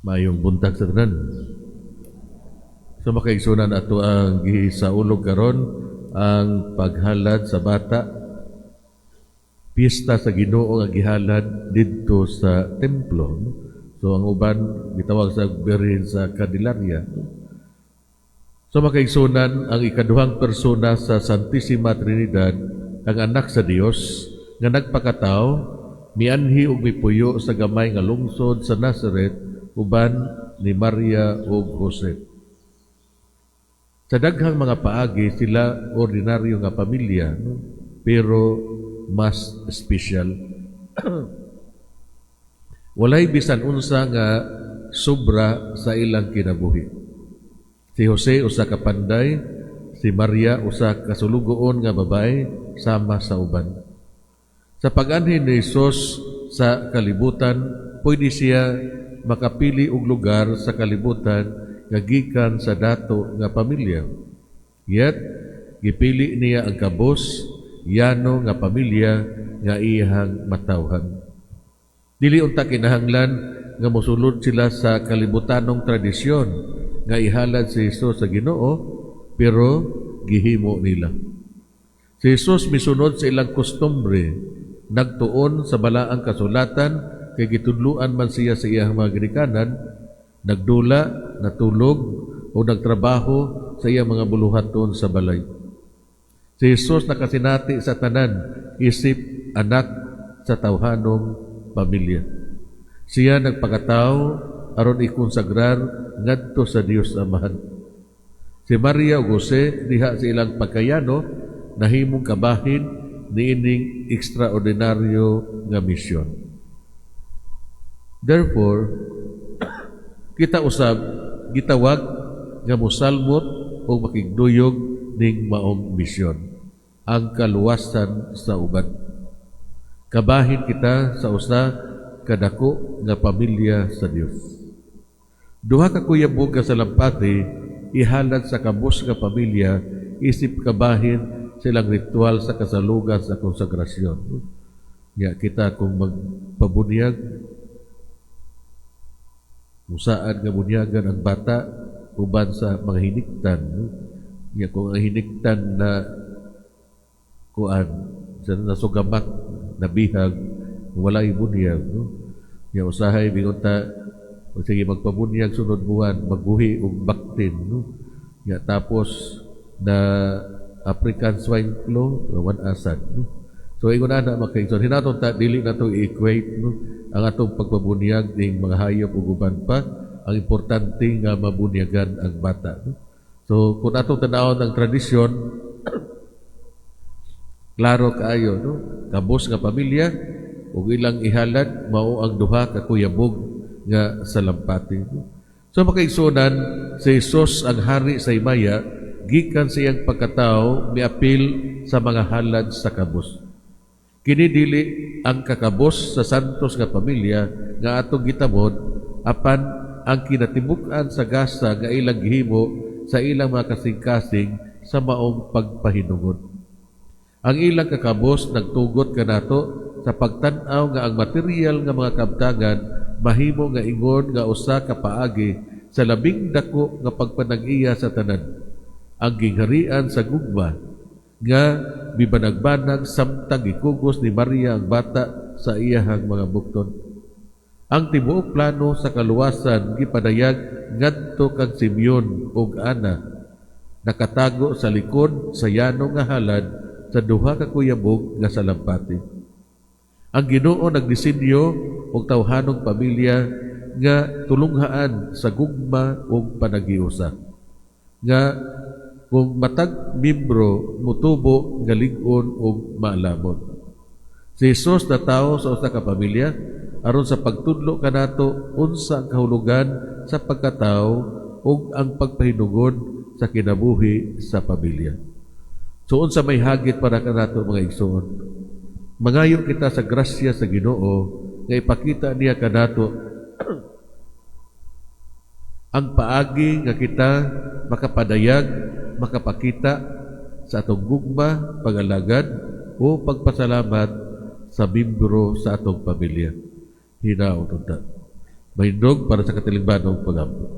Mayong buntag sa tanan. So makaigsunan ato ang gisaulog karon ang paghalad sa bata, piyesta sa Ginoo nga gihalad didto sa templo. So ang uban gitawag sa Birhen sa Candelaria. So makaigsunan ang ikaduhang persona sa Santissima Trinidad, ang anak sa Dios nga nagpakatao, mianhi ug mipuyo sa gamay nga lungsod sa Nazareth uban ni Maria ug Jose. Sa daghang mga paagi sila ordinaryo nga pamilya, no? Pero mas special. Walay bisan unsa nga sobra sa ilang kinabuhi. Si Jose usa ka panday, si Maria usa ka sulugoon nga babae sama sa uban. Sa pag-anhin ni Jesus sa kalibutan, pwede siya makapili og lugar sa kalibutan nga gikan sa dato nga pamilya. Yet gipili niya ang kabos, yano nga pamilya nga iyang matawhan. Dili unta kinahanglan nga mosulod sila sa kalibutanong tradisyon nga ihalad si Jesus sa Ginoo, pero gihimo nila. Si Jesus misunod sa ilang kostumbre, nagtuon sa balaang kasulatan kay gitudluan man siya sa iyang mga ginikanan, nagdula, natulog o nagtrabaho sa iyang mga buluhaton sa balay. Si Jesus nakasinati sa tanan, isip anak sa tawhanong pamilya. Siya nagpakatao aron ikonsagrar ngadto sa Dios Amahan. Si Maria ug Jose diha sa ilang pagkayano nahimong kabahin niining ekstraordinaryo nga misyon. Therefore, kita usab gitawag nga mosalmot o makigduyog ning maong misyon, ang kaluwasan sa uban. Kabahin kita sa usa kadako nga pamilya sa Dios. Duha ka kuyabog nga salampati ihalad sa kabus nga pamilya isip kabahin silang ritual sa kasalugan sa konsagrasyon. Ya kita kung magpabunyag musaan nga bunyagan ang bata uban sa mga hiniktan. Ya kung ang hiniktan na kuan sa nasugamak na bihag walay bunyag, no? Ya usahay bingunta o sige magpabunyag sunod buwan magbuhi og baktin, no? Ya tapos na African swine flu wan asad, no? So ingon ana makaigsoon hinaton ta dili nato i-equate, no, ang atong pagpabunyag ning mga hayop ug uban pa. Ang importante nga mabunyagan ang bata, no? So kung atong tanawon ang tradisyon klaro kaayo, no? Kabos nga pamilya ug ilang ihalad mao ang duha ka kuyabog nga salampati, no? So makaigsunan si Jesus ang hari sa himaya gikan sa iyang pagkatao miapil sa mga halad sa kabos. Kini dili ang kakabos sa santos nga pamilya nga atong gitamod apan ang kinatibuk-an sa gasa nga ilang gihimo sa ilang mga kasing-kasing sa maong pagpahinungod. Ang ilang kakabos nagtugot kanato sa pagtan-aw nga ang material nga mga kabtagan mahimo nga ingon nga usa ka paagi sa labing dako nga pagpanag-iya sa tanan. Ang gingharian sa gugma nga bibanag-banag samtang gikugos ni Maria ang bata sa iyahang mga bukton. Ang tibuok plano sa kaluwasan gipadayag ngadto kang Simeon ug Ana nakatago sa likod sa yano nga halad sa duha ka kuyabog nga salampati. Ang Ginoo nagdisenyo og tawhanong pamilya nga tulunghaan sa gugma ug panagiusa. Nga kung matag membro mutubo nga lig-on ug maalamon. Si Jesus na tao sa usa ka pamilya aron sa pagtudlo kanato unsa ang kahulugan sa pagkatao ug ang pagpahinungod sa kinabuhi sa pamilya. So unsa may hagit para kanato mga igsoon? Mangayo kita sa grasya sa Ginoo nga ipakita niya kanato ang paagi nga kita makapadayag, makapakita sa atong gugma, pag-alagad o pagpasalamat sa membro sa atong pamilya. hinaon unta. Mahindog para sa katilingban ng pag-abot.